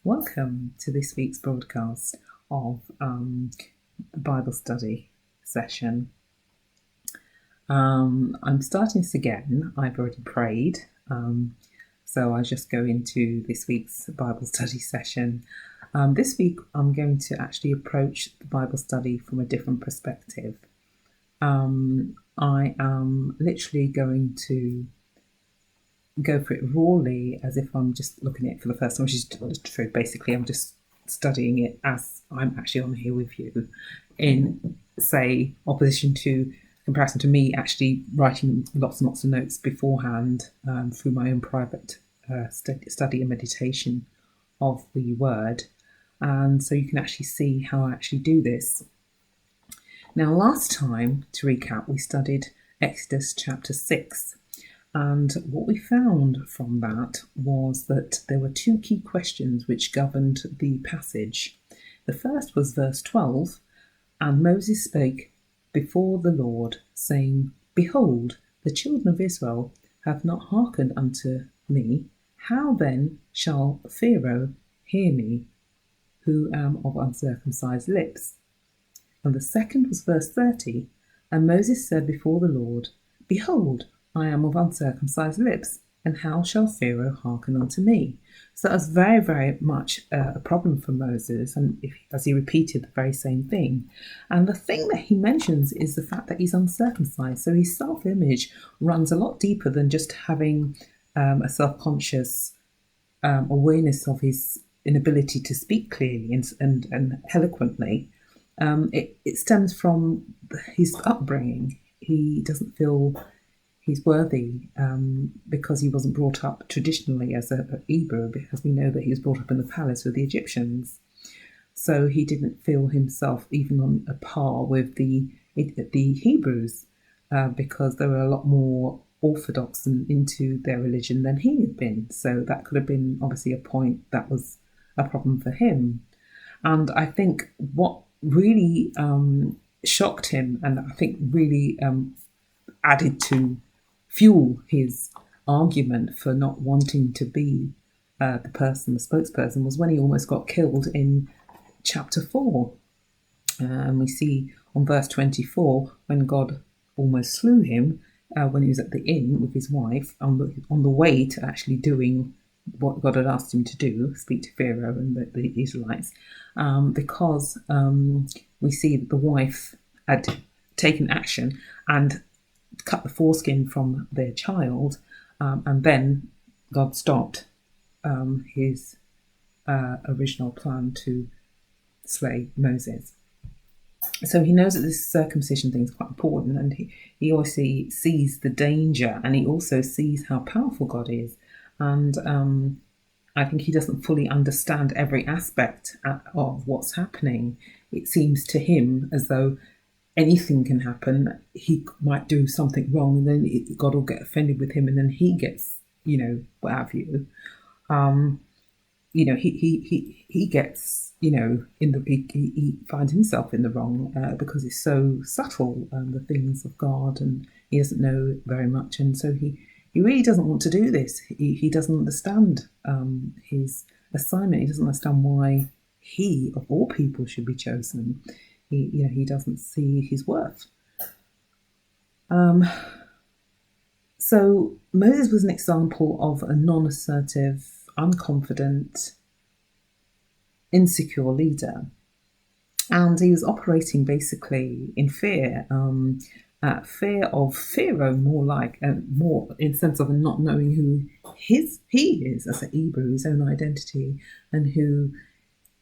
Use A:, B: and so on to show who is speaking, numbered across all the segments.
A: Welcome to this week's broadcast of the Bible study session. I'm starting this again. I've already prayed, so I just go into this week's Bible study session. This week I'm going to actually approach the Bible study from a different perspective. I am literally going to go for it rawly as if I'm just looking at it for the first time, which is true. Basically, I'm just studying it as I'm actually on here with you, in, say, opposition to comparison to me actually writing lots and lots of notes beforehand through my own private study and meditation of the word. And so you can actually see how I actually do this. Now, last time, to recap, we studied Exodus chapter 6. And what we found from that was that there were two key questions which governed the passage. The first was verse 12, and Moses spake before the Lord, saying, Behold, the children of Israel have not hearkened unto me. How then shall Pharaoh hear me, who am of uncircumcised lips? And the second was verse 30, and Moses said before the Lord, Behold, I am of uncircumcised lips, and how shall Pharaoh hearken unto me? So that was very, very much a problem for Moses, and as he repeated the very same thing. And the thing that he mentions is the fact that he's uncircumcised. So his self-image runs a lot deeper than just having a self-conscious awareness of his inability to speak clearly and eloquently. It stems from his upbringing. He doesn't feel he's worthy because he wasn't brought up traditionally as a Hebrew, because we know that he was brought up in the palace with the Egyptians. So he didn't feel himself even on a par with the Hebrews because they were a lot more orthodox and into their religion than he had been. So that could have been obviously a point that was a problem for him. And I think what really shocked him, and I think really added to fuel his argument for not wanting to be the spokesperson, was when he almost got killed in chapter 4. And we see on verse 24, when God almost slew him when he was at the inn with his wife on the way to actually doing what God had asked him to do, speak to Pharaoh and the Israelites, because we see that the wife had taken action and cut the foreskin from their child, and then God stopped his original plan to slay Moses. So he knows that this circumcision thing is quite important, and he obviously sees the danger, and he also sees how powerful God is. And I think he doesn't fully understand every aspect of what's happening. It seems to him as though anything can happen. He might do something wrong, and then God will get offended with him, and then he gets, what have you. He gets, he finds himself in the wrong because he's so subtle, the things of God, and he doesn't know very much, and so he really doesn't want to do this. He doesn't understand his assignment. He doesn't understand why he, of all people, should be chosen. He doesn't see his worth. So Moses was an example of a non-assertive, unconfident, insecure leader. And he was operating basically in fear, fear of Pharaoh, more in the sense of not knowing who he is as a Hebrew, his own identity, and who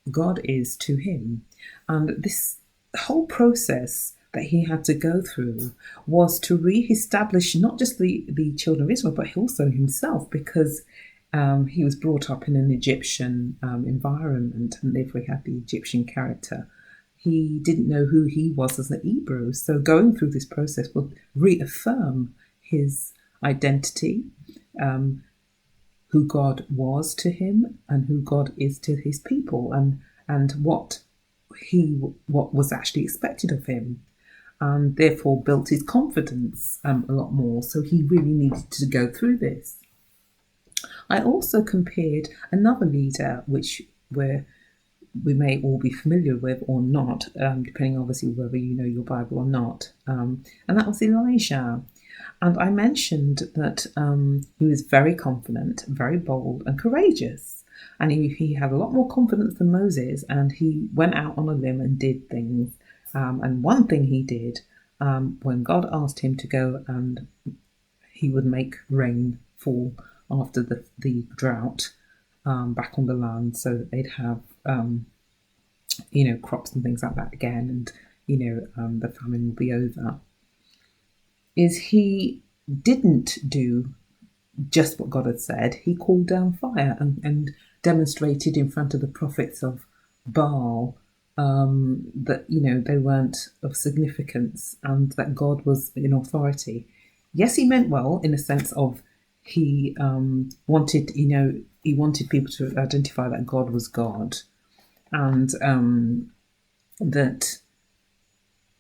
A: God is to him. And this whole process that he had to go through was to re-establish not just the children of Israel, but also himself, because he was brought up in an Egyptian environment, and therefore he had the Egyptian character. He didn't know who he was as an Hebrew. So going through this process will reaffirm his identity, who God was to him and who God is to his people, and what was actually expected of him, and therefore built his confidence a lot more. So he really needed to go through this. I also compared another leader, which we may all be familiar with or not, depending obviously whether you know your Bible or not. And that was Elijah. And I mentioned that he was very confident, very bold, and courageous. And he had a lot more confidence than Moses, and he went out on a limb and did things. And one thing he did, when God asked him to go and he would make rain fall after the drought back on the land, so that they'd have crops and things like that again, and the famine will be over, is he didn't do just what God had said. He called down fire and demonstrated in front of the prophets of Baal that they weren't of significance and that God was in authority. Yes, he meant well in the sense of he wanted people to identify that God was God, and that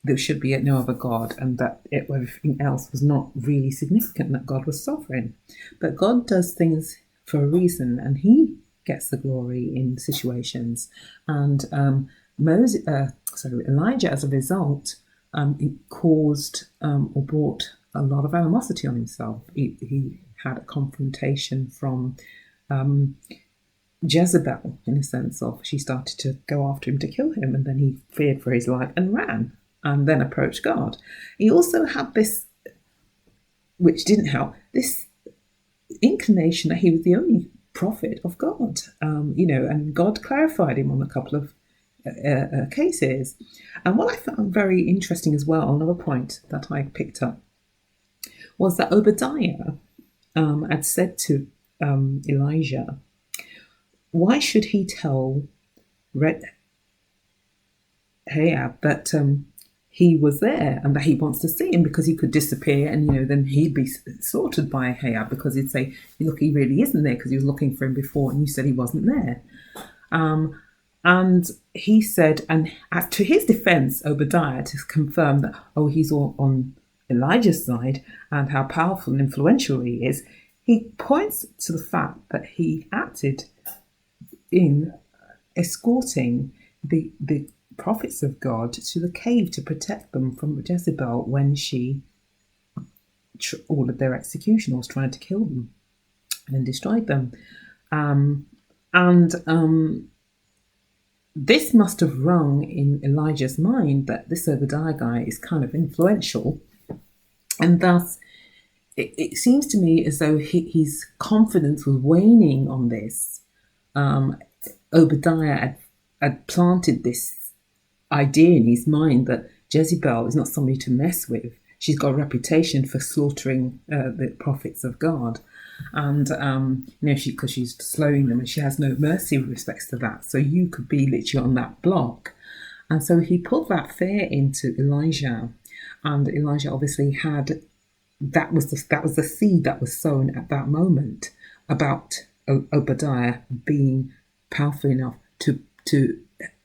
A: there should be no other God, and that everything else was not really significant, that God was sovereign. But God does things for a reason, and he gets the glory in situations. And Elijah, as a result, it caused or brought a lot of animosity on himself. He had a confrontation from Jezebel, in a sense of she started to go after him to kill him, and then he feared for his life and ran, and then approached God. He also had this, which didn't help, this inclination that he was the only prophet of God, and God clarified him on a couple of cases. And what I found very interesting as well, another point that I picked up, was that Obadiah had said to Elijah, why should he tell Ahab that he was there and that he wants to see him, because he could disappear and then he'd be slaughtered by Ahab, because he'd say, look, he really isn't there because he was looking for him before and you said he wasn't there. And he said, and to his defense, Obadiah, to confirm that, he's all on Elijah's side and how powerful and influential he is, he points to the fact that he acted in escorting the prophets of God to the cave to protect them from Jezebel when she ordered their execution, or was trying to kill them and destroy them. This must have rung in Elijah's mind that this Obadiah guy is kind of influential, and thus it seems to me as though his confidence was waning on this. Obadiah had planted this idea in his mind that Jezebel is not somebody to mess with. She's got a reputation for slaughtering the prophets of God, and because she's slowing them and she has no mercy with respects to that. So you could be literally on that block, and so he put that fear into Elijah, and Elijah obviously had that was the seed that was sown at that moment about Obadiah being powerful enough to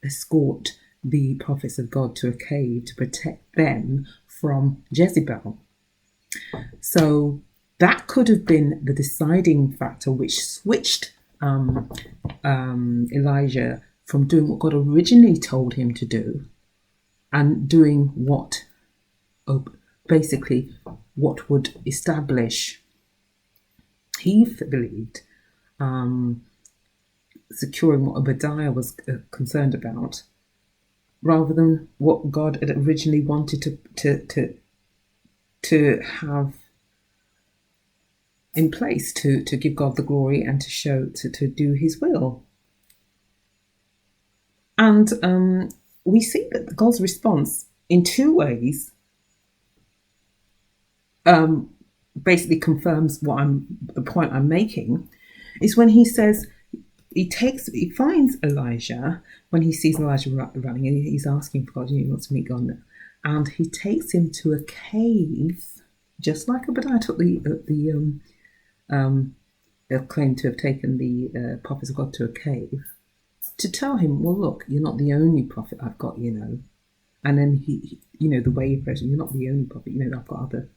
A: escort the prophets of God to a cave to protect them from Jezebel. So that could have been the deciding factor which switched Elijah from doing what God originally told him to do and doing what would establish, he believed, securing what Obadiah was concerned about, rather than what God had originally wanted to have in place to give God the glory and to show to do His will. And we see that God's response in two ways basically confirms the point I'm making, is when he says he finds Elijah when he sees Elijah running, and he's asking for God, he wants to meet God, and he takes him to a cave, just like Obadiah took the claim to have taken the prophets of God to a cave, to tell him, well, look, you're not the only prophet I've got, And then he the way he prays, you're not the only prophet, I've got other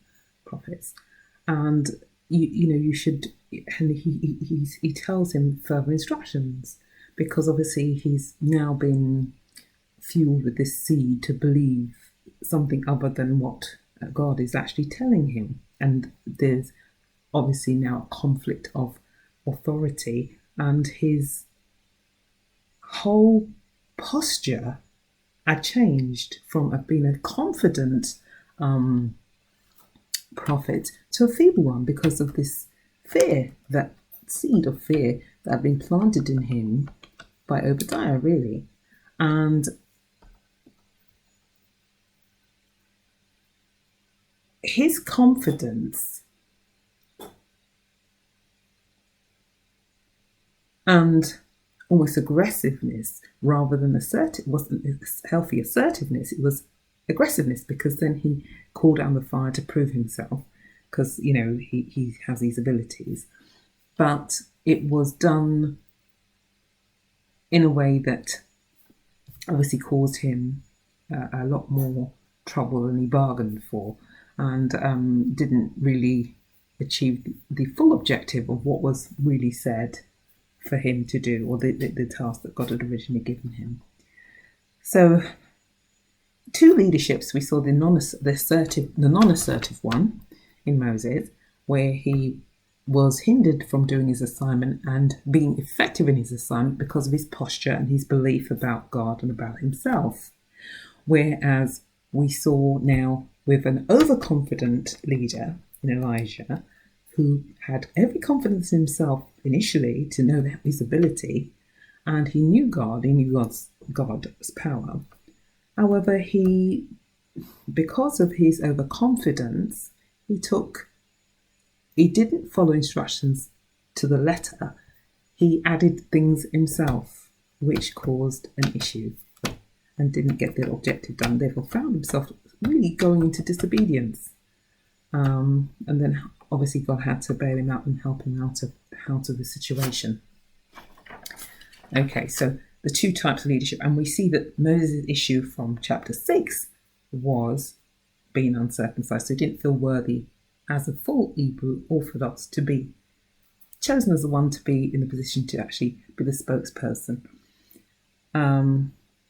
A: prophets, and you should. And he tells him further instructions, because obviously he's now been fueled with this seed to believe something other than what God is actually telling him. And there's obviously now a conflict of authority, and his whole posture had changed from being a confident prophet to a feeble one because of this fear, that seed of fear that had been planted in him by Obadiah, really. And his confidence and almost aggressiveness rather than assertive, wasn't healthy assertiveness, it was aggressiveness, because then he called down the fire to prove himself, because he has these abilities, but it was done in a way that obviously caused him a lot more trouble than he bargained for, and didn't really achieve the full objective of what was really said for him to do, or the task that God had originally given him. So, two leaderships. We saw the non-assertive one in Moses, where he was hindered from doing his assignment and being effective in his assignment because of his posture and his belief about God and about himself. Whereas we saw now with an overconfident leader in Elijah, who had every confidence in himself initially to know his ability, and he knew God, he knew God's power. However, because of his overconfidence, he didn't follow instructions to the letter. He added things himself, which caused an issue and didn't get the objective done. Therefore, found himself really going into disobedience. And then obviously God had to bail him out and help him out of the situation. Okay, so the two types of leadership, and we see that Moses' issue from chapter 6 was being uncircumcised, so he didn't feel worthy as a full Hebrew Orthodox to be chosen as the one to be in the position to actually be the spokesperson.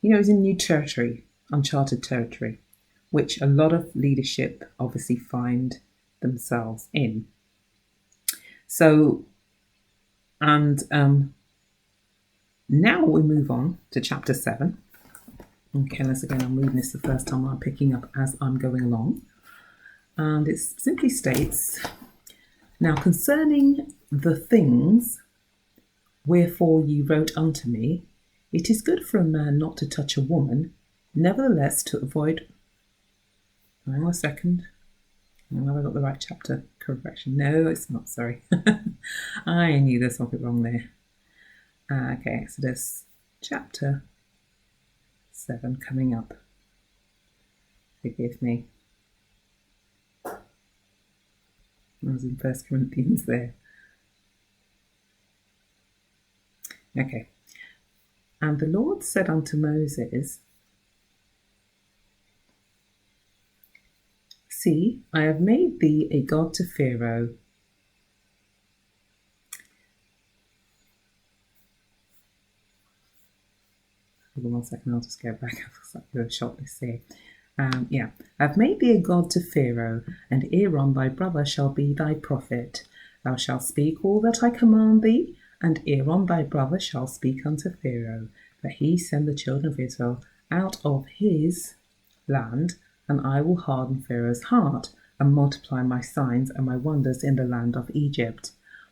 A: He's in new territory, uncharted territory, which a lot of leadership obviously find themselves in. So, and now we move on to chapter 7. Okay, once again, I'm reading this the first time I'm picking up as I'm going along. And it simply states, "Now concerning the things wherefore you wrote unto me, it is good for a man not to touch a woman, nevertheless to avoid..." Hang on a second. Have I got the right chapter correction? No, it's not, sorry. I knew there's something wrong there. Okay, Exodus chapter 7 coming up. Forgive me. I was in 1 Corinthians there. Okay. "And the Lord said unto Moses, See, I have made thee a god to Pharaoh." Hold on 1 second, I'll just go back. I've got a short list here. "I've made thee a god to Pharaoh, and Aaron thy brother shall be thy prophet. Thou shalt speak all that I command thee, and Aaron thy brother shall speak unto Pharaoh, that he send the children of Israel out of his land, and I will harden Pharaoh's heart, and multiply my signs and my wonders in the land of Egypt.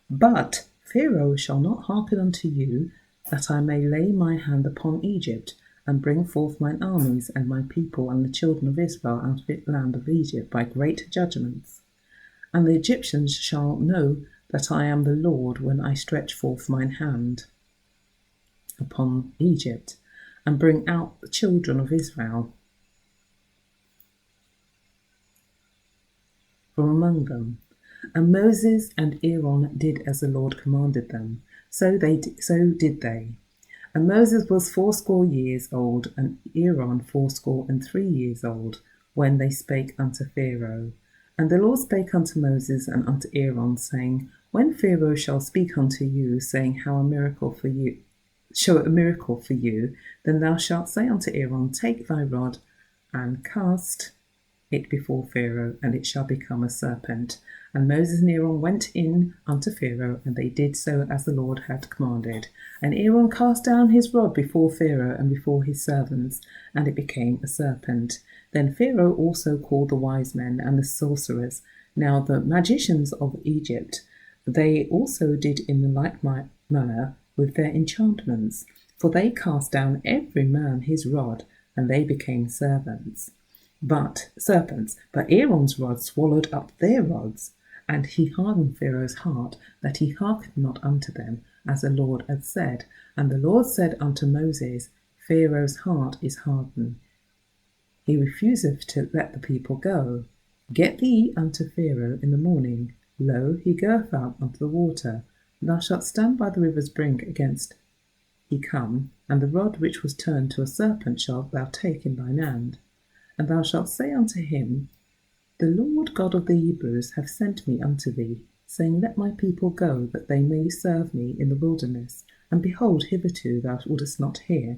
A: But Pharaoh shall not hearken unto you, that I may lay my hand upon Egypt, and bring forth mine armies and my people and the children of Israel out of the land of Egypt by great judgments. And the Egyptians shall know that I am the Lord when I stretch forth mine hand upon Egypt, and bring out the children of Israel from among them. And Moses and Aaron did as the Lord commanded them. So did they. And Moses was 80 years old, and Aaron 83 years old, when they spake unto Pharaoh. And the Lord spake unto Moses and unto Aaron, saying, When Pharaoh shall speak unto you, saying, How a miracle for you, show a miracle for you, then thou shalt say unto Aaron, take thy rod and cast it before Pharaoh, and it shall become a serpent. And Moses and Aaron went in unto Pharaoh, and they did so as the Lord had commanded. And Aaron cast down his rod before Pharaoh and before his servants, and it became a serpent. Then Pharaoh also called the wise men and the sorcerers, now the magicians of Egypt. They also did in the like manner with their enchantments, for they cast down every man his rod, and they became serpents. But Aaron's rod swallowed up their rods, and he hardened Pharaoh's heart, that he hearkened not unto them, as the Lord had said. And the Lord said unto Moses, Pharaoh's heart is hardened. He refuseth to let the people go. Get thee unto Pharaoh in the morning. Lo, he goeth out unto the water. Thou shalt stand by the river's brink against he come, and the rod which was turned to a serpent shalt thou take in thine hand. And thou shalt say unto him, the Lord God of the Hebrews hath sent me unto thee, saying, let my people go, that they may serve me in the wilderness. And behold, hitherto thou wouldest not hear.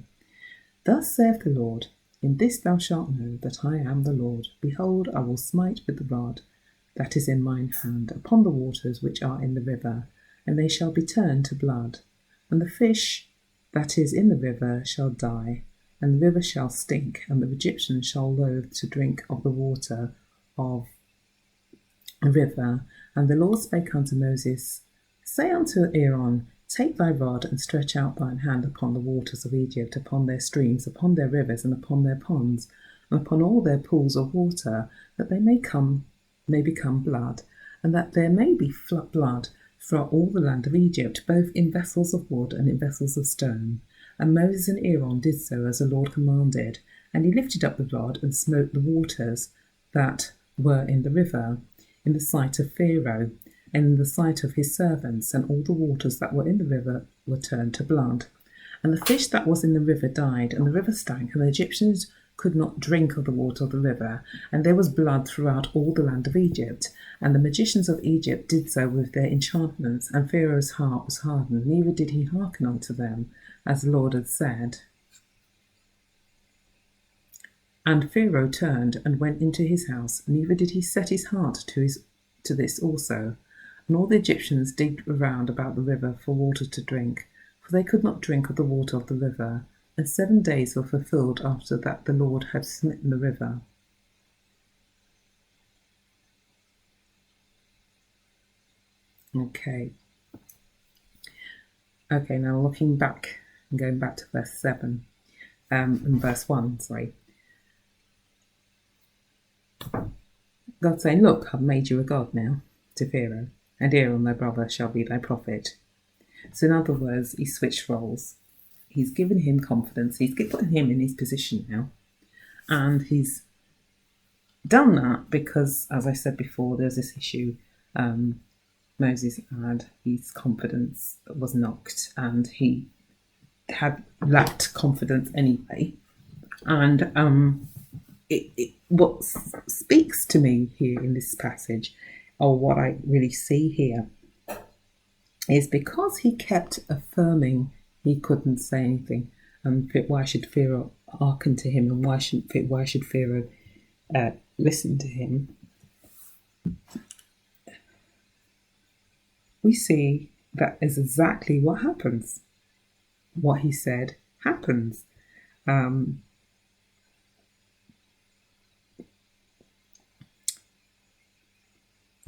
A: Thus saith the Lord, in this thou shalt know that I am the Lord. Behold, I will smite with the rod that is in mine hand upon the waters which are in the river, and they shall be turned to blood. And the fish that is in the river shall die, and the river shall stink, and the Egyptians shall loathe to drink of the water of the river. And the Lord spake unto Moses, say unto Aaron, take thy rod, and stretch out thine hand upon the waters of Egypt, upon their streams, upon their rivers, and upon their ponds, and upon all their pools of water, that they may become blood, and that there may be blood throughout all the land of Egypt, both in vessels of wood and in vessels of stone. And Moses and Aaron did so as the Lord commanded. And he lifted up the rod and smote the waters that were in the river, in the sight of Pharaoh, and in the sight of his servants, and all the waters that were in the river were turned to blood. And the fish that was in the river died, and the river stank, and the Egyptians could not drink of the water of the river, and there was blood throughout all the land of Egypt. And the magicians of Egypt did so with their enchantments, and Pharaoh's heart was hardened, neither did he hearken unto them, as the Lord had said. And Pharaoh turned and went into his house, neither did he set his heart to this also. And all the Egyptians digged around about the river for water to drink, for they could not drink of the water of the river. And 7 days were fulfilled after that the Lord had smitten the river. Okay, now looking back and going back to verse 7, and verse 1, sorry. God saying, look, I've made you a god now, to Pharaoh, and Aaron thy brother shall be thy prophet. So in other words, he switched roles. He's given him confidence. He's put him in his position now. And he's done that because, as I said before, there's this issue. Moses had his confidence was knocked, and he had lacked confidence anyway. And what speaks to me here in this passage, or what I really see here, is because he kept affirming he couldn't say anything, and why should Pharaoh hearken to him, and why should Pharaoh listen to him? We see that is exactly what happens. What he said happens.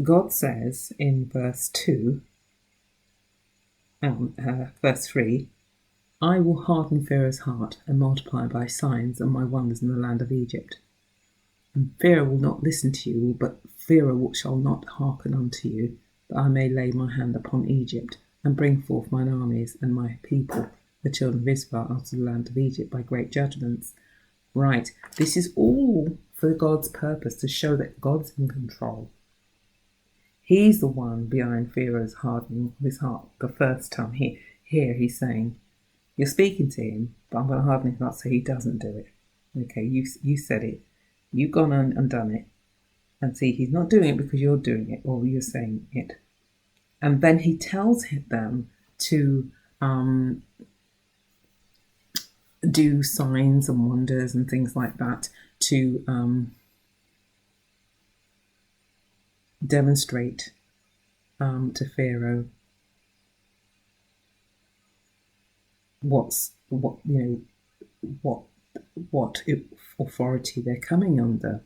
A: God says in verse 2, verse 3, I will harden Pharaoh's heart and multiply by signs and my wonders in the land of Egypt. And Pharaoh will not listen to you, but Pharaoh shall not hearken unto you, that I may lay my hand upon Egypt and bring forth mine armies and my people, the children of Israel, out of the land of Egypt by great judgments. Right, this is all for God's purpose, to show that God's in control. He's the one behind Pharaoh's hardening of his heart. The first time here he's saying, you're speaking to him, but I'm going to harden his heart so he doesn't do it. Okay, you said it. You've gone and done it. And see, he's not doing it because you're doing it or you're saying it. And then he tells them to do signs and wonders and things like that to demonstrate to Pharaoh what authority they're coming under.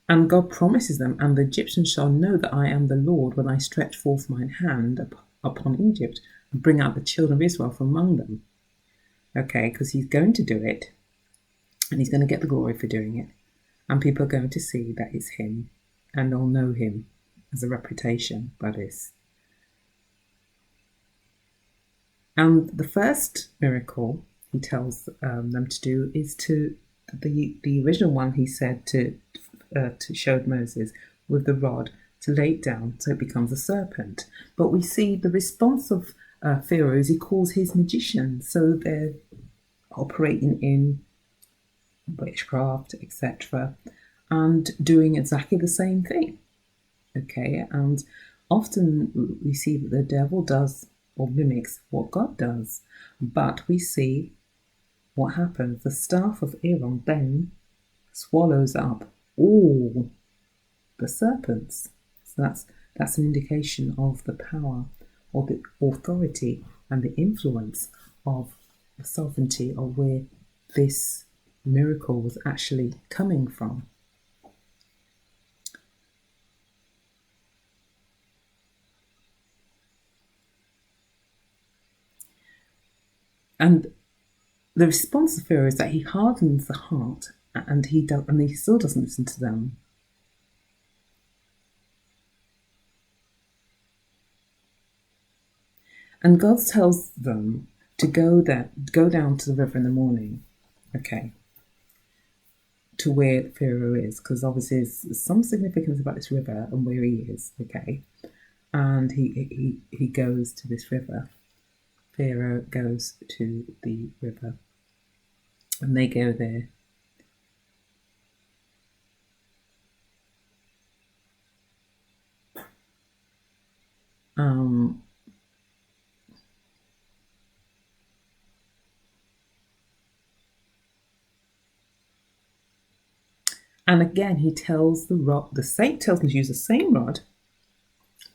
A: And God promises them, and the Egyptians shall know that I am the Lord when I stretch forth mine hand upon Egypt and bring out the children of Israel from among them. Okay, because he's going to do it, and he's going to get the glory for doing it. And people are going to see that it's him, and they'll know him as a reputation by this. And the first miracle he tells them to do is to the original one he said to show Moses with the rod to lay it down so it becomes a serpent. But we see the response of Pharaoh is he calls his magicians, so they're operating in witchcraft, etc., and doing exactly the same thing. Okay, and often we see that the devil does or mimics what God does, but we see what happens. The staff of Aaron then swallows up all the serpents. So that's an indication of the power or the authority and the influence of the sovereignty of where this miracle was actually coming from. And the response of Pharaoh is that he hardens the heart, and he still doesn't listen to them. And God tells them to go down to the river in the morning, okay, to where Pharaoh is, because obviously there's some significance about this river and where he is, okay. And he goes to this river. Pharaoh goes to the river, and they go there. And again, he tells the saint tells him to use the same rod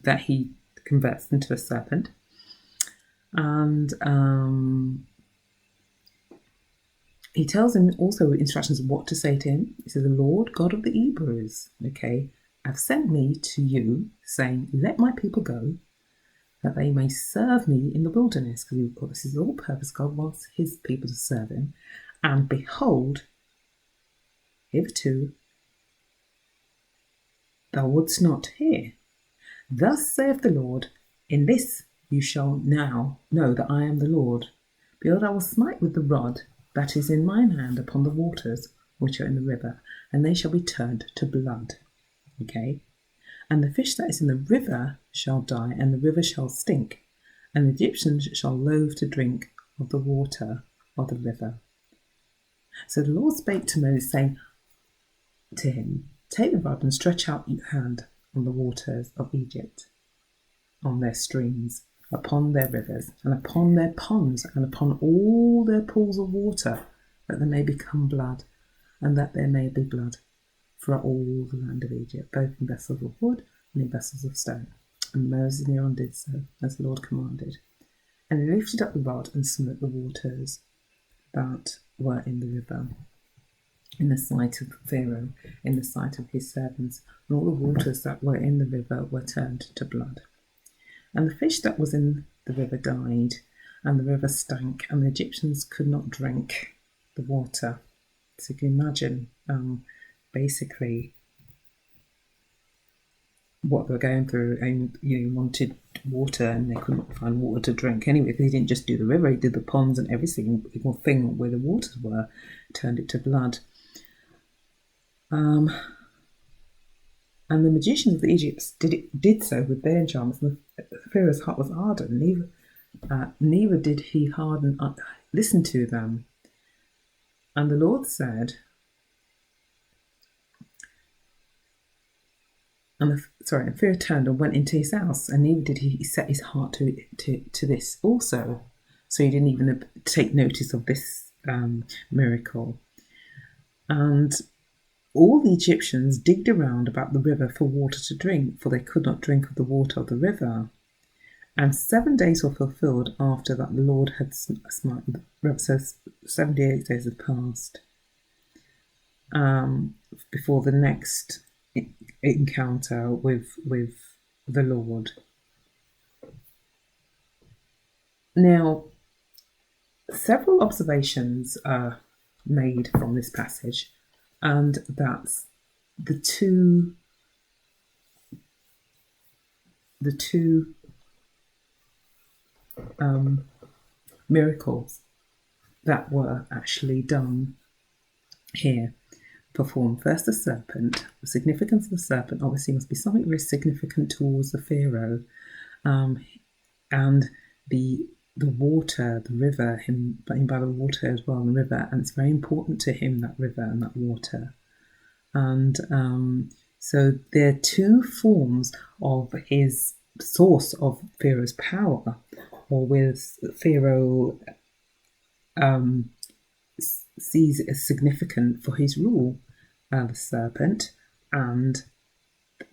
A: that he converts into a serpent. And he tells him also instructions of what to say to him. He says, the Lord God of the Hebrews, okay, have sent me to you, saying, let my people go, that they may serve me in the wilderness. Because this is the whole purpose. God wants his people to serve him. And behold, hitherto thou wouldst not hear. Thus saith the Lord, in this you shall now know that I am the Lord. Behold, I will smite with the rod that is in mine hand upon the waters which are in the river, and they shall be turned to blood. Okay? And the fish that is in the river shall die, and the river shall stink, and the Egyptians shall loathe to drink of the water of the river. So the Lord spake to Moses, saying to him, take the rod and stretch out your hand on the waters of Egypt, on their streams, upon their rivers, and upon their ponds, and upon all their pools of water, that they may become blood, and that there may be blood throughout all the land of Egypt, both in vessels of wood and in vessels of stone. And Moses and Aaron did so, as the Lord commanded. And he lifted up the rod and smote the waters that were in the river, in the sight of Pharaoh, in the sight of his servants, and all the waters that were in the river were turned to blood. And the fish that was in the river died, and the river stank, and the Egyptians could not drink the water. So you can imagine, basically, what they were going through, and wanted water, and they couldn't find water to drink anyway, because he didn't just do the river, he did the ponds and every single thing where the waters were, turned it to blood. And the magicians of the Egypt did so with their enchantments, and Pharaoh's heart was ardent. Neither did he listen to them. And the Lord said, And Pharaoh turned and went into his house, and neither did he set his heart to this also. So he didn't even take notice of this miracle. And all the Egyptians digged around about the river for water to drink, for they could not drink of the water of the river. And 7 days were fulfilled after that the Lord had smite the river. So 78 days had passed before the next encounter with the Lord. Now, several observations are made from this passage, and that's the two miracles that were actually done here, performed. First, the serpent. The significance of the serpent obviously must be something very significant towards the Pharaoh, and the water, the river, him by the water as well, the river, and it's very important to him, that river and that water. And so there are two forms of his source of Pharaoh's power, or with Pharaoh sees it as significant for his rule, the serpent and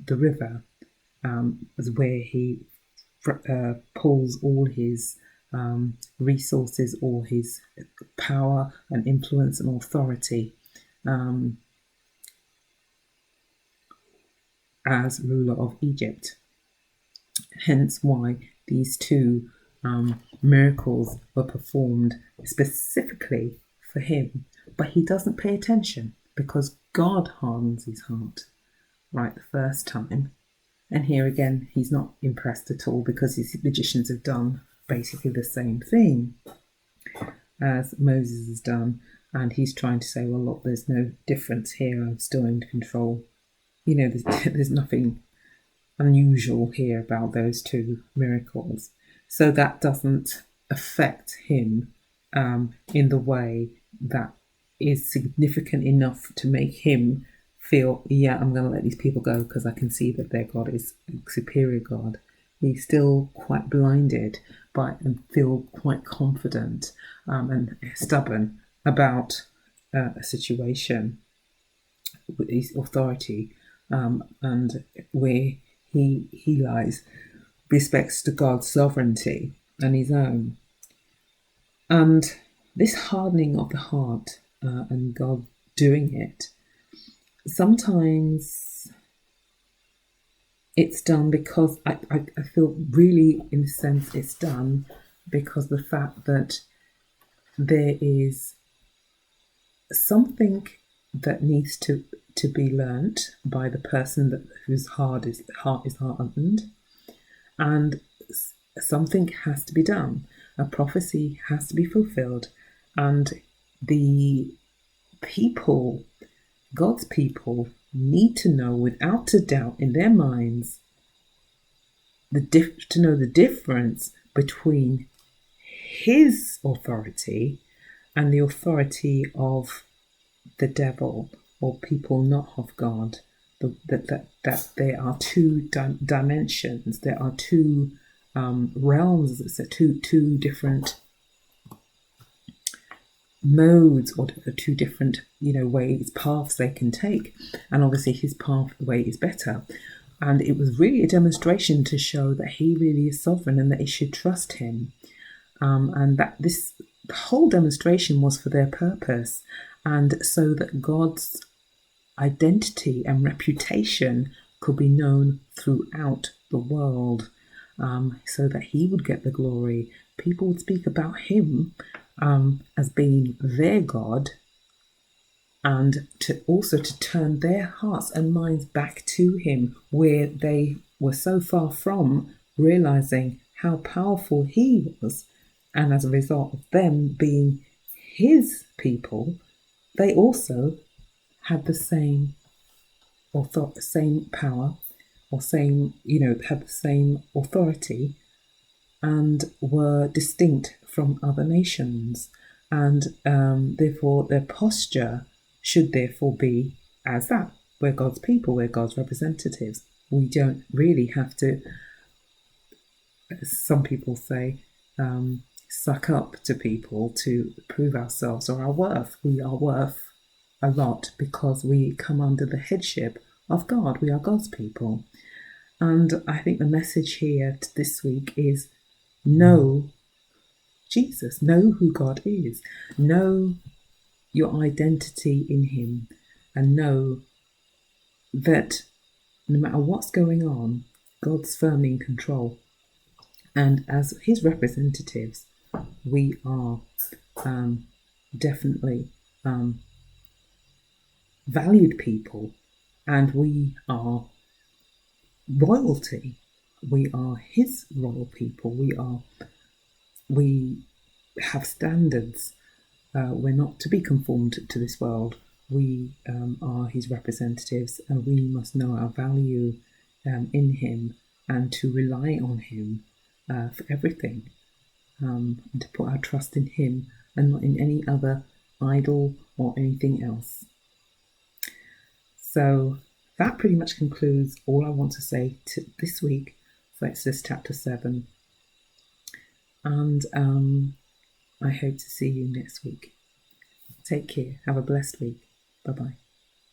A: the river, is where he pulls all his resources, all his power and influence and authority as ruler of Egypt. Hence why these two miracles were performed specifically for him. But he doesn't pay attention because God hardens his heart right the first time. And here again, he's not impressed at all because his magicians have done basically the same thing as Moses has done. And he's trying to say, well, look, there's no difference here. I'm still in control. You know, there's nothing unusual here about those two miracles. So that doesn't affect him in the way that is significant enough to make him feel, yeah, I'm going to let these people go because I can see that their God is a superior God. He's still quite blinded by and feel quite confident and stubborn about a situation with his authority and where he lies respects to God's sovereignty and his own. And this hardening of the heart and God doing it, sometimes it's done because I feel really, in a sense, it's done because the fact that there is something that needs to be learnt by the person whose heart is hardened, and something has to be done. A prophecy has to be fulfilled, and the people, God's people, need to know without a doubt in their minds to know the difference between his authority and the authority of the devil or people not of God. That there are two dimensions, there are two realms, so two different modes or two different ways, paths they can take, and obviously his pathway is better. And it was really a demonstration to show that he really is sovereign and that he should trust him, and that the whole demonstration was for their purpose, and so that God's identity and reputation could be known throughout the world, so that he would get the glory. People would speak about him as being their God, and to turn their hearts and minds back to him, where they were so far from realizing how powerful he was. And as a result of them being his people, they also had the same same power, or had the same authority, and were distinct from other nations, and therefore their posture should therefore be as that. We're God's people, we're God's representatives, We don't really have to, as some people say, suck up to people to prove ourselves or our worth. We are worth a lot because we come under the headship of God. We are God's people. And I think the message here this week is know Jesus, know who God is, know your identity in Him, and know that no matter what's going on, God's firmly in control. And as His representatives, we are definitely valued people, and we are royalty. We are His royal people. We have standards. We're not to be conformed to this world. We are His representatives, and we must know our value in Him and to rely on Him for everything, and to put our trust in Him and not in any other idol or anything else. So that pretty much concludes all I want to say this week for Exodus chapter 7. And I hope to see you next week. Take care. Have a blessed week. Bye-bye.